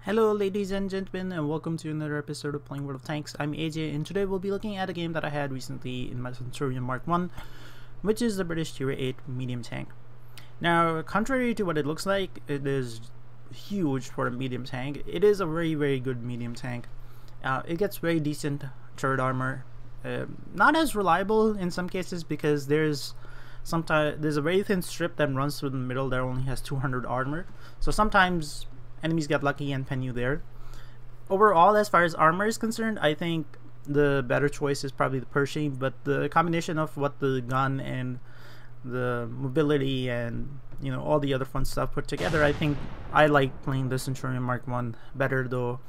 Hello ladies and gentlemen, and welcome to another episode of Playing World of Tanks. I'm AJ, and today we'll be looking at a game that I had recently in my Centurion Mk, which is the British Tier 8 medium tank. Now, contrary to what it looks like, it is huge for a medium tank. It is a very good medium tank. It gets very decent turret armor. Not as reliable in some cases because there's a very thin strip that runs through the middle that only has 200 armor. So sometimes enemies get lucky and pen you there. Overall, as far as armor is concerned, I think the better choice is probably the Pershing, but the combination of what the gun and the mobility and all the other fun stuff put together, I think I like playing the Centurion Mk better, though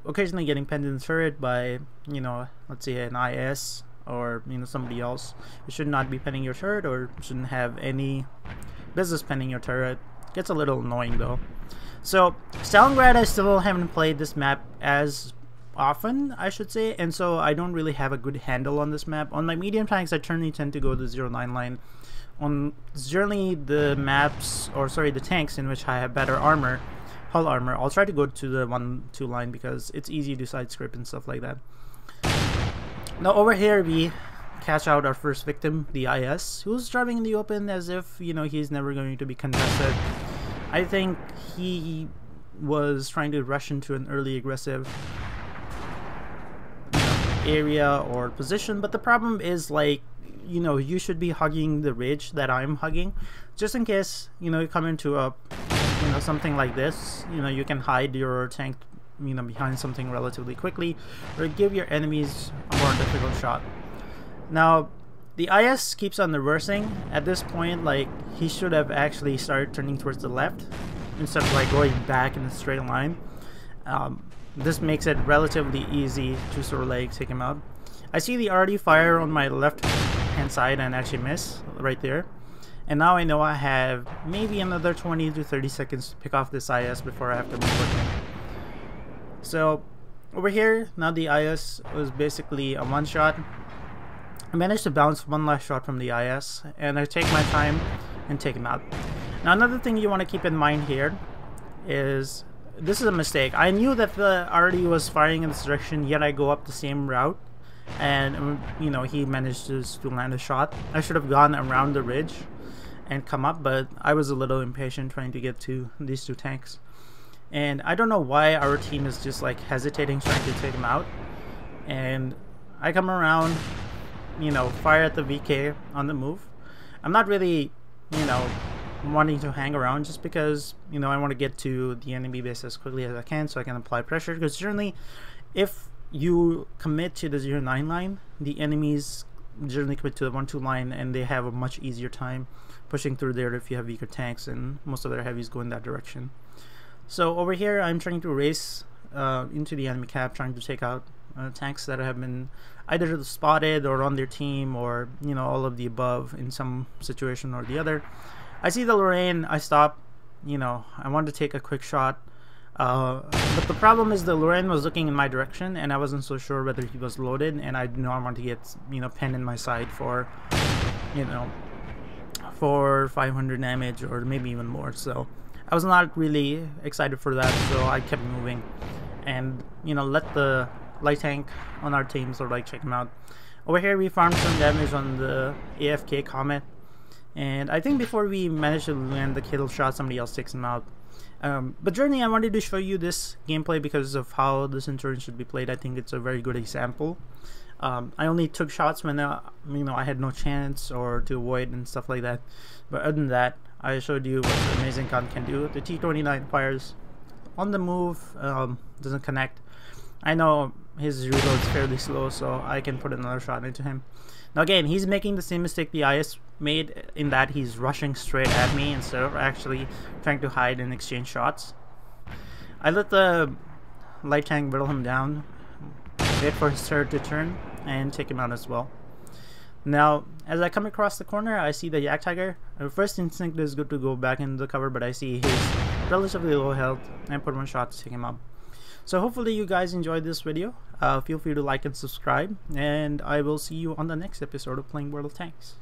occasionally getting penned in the turret by let's say an IS or somebody else who should not be penning your turret or shouldn't have any business penning your turret gets a little annoying though. So Stalingrad, I still haven't played this map as often, I should say, and so I don't really have a good handle on this map. On my medium tanks, I generally tend to go to the 0-9 line. On generally the tanks in which I have better armor, hull armor, I'll try to go to the 1-2 line because it's easy to side script and stuff like that. Now over here we catch out our first victim, the IS, who's driving in the open as if he's never going to be contested. I think he was trying to rush into an early aggressive area or position, but the problem is, like, you should be hugging the ridge that I'm hugging, just in case you come into a something like this. You can hide your tank behind something relatively quickly, or give your enemies a more difficult shot. Now the IS keeps on reversing. At this point, like, he should have actually started turning towards the left instead of like going back in a straight line. This makes it relatively easy to sort of like take him out. I see the RD fire on my left hand side and actually miss right there. And now I know I have maybe another 20 to 30 seconds to pick off this IS before I have to move with him. So over here, now the IS was basically a one-shot. I managed to bounce one last shot from the IS, and I take my time and take him out. Now another thing you want to keep in mind here is this is a mistake. I knew that the RD was firing in this direction, yet I go up the same route, and he managed to land a shot. I should have gone around the ridge and come up, but I was a little impatient trying to get to these two tanks. And I don't know why our team is just like hesitating trying to take him out. And I come around, fire at the VK on the move. I'm not really, wanting to hang around just because, I want to get to the enemy base as quickly as I can so I can apply pressure. Because generally, if you commit to the 0-9 line, the enemies generally commit to the 1-2 line, and they have a much easier time pushing through there if you have weaker tanks, and most of their heavies go in that direction. So over here, I'm trying to race into the enemy cap, trying to take out tanks that have been either spotted or on their team, or all of the above in some situation or the other. I see the Lorraine, I stop. I wanted to take a quick shot, but the problem is the Lorraine was looking in my direction, and I wasn't so sure whether he was loaded, and I wanted to get penned in my side for for 500 damage or maybe even more. So I was not really excited for that, so I kept moving and let the light tank on our team sort of like check him out. Over here we farmed some damage on the AFK Comet, and I think before we manage to land the kill shot, somebody else takes him out. But generally I wanted to show you this gameplay because of how the Centurion should be played. I think it's a very good example. I only took shots when I had no chance or to avoid and stuff like that, but other than that, I showed you what the amazing gun can do. The T29 fires on the move, doesn't connect. I know his reload is fairly slow, so I can put another shot into him. Now again, he's making the same mistake the IS made, in that he's rushing straight at me instead of actually trying to hide and exchange shots. I let the light tank whittle him down, wait for his turret to turn, and take him out as well. Now, as I come across the corner, I see the Yak Tiger. First instinct is good to go back into the cover, but I see his relatively low health, and put one shot to take him out. So hopefully you guys enjoyed this video. Feel free to like and subscribe, and I will see you on the next episode of Playing World of Tanks.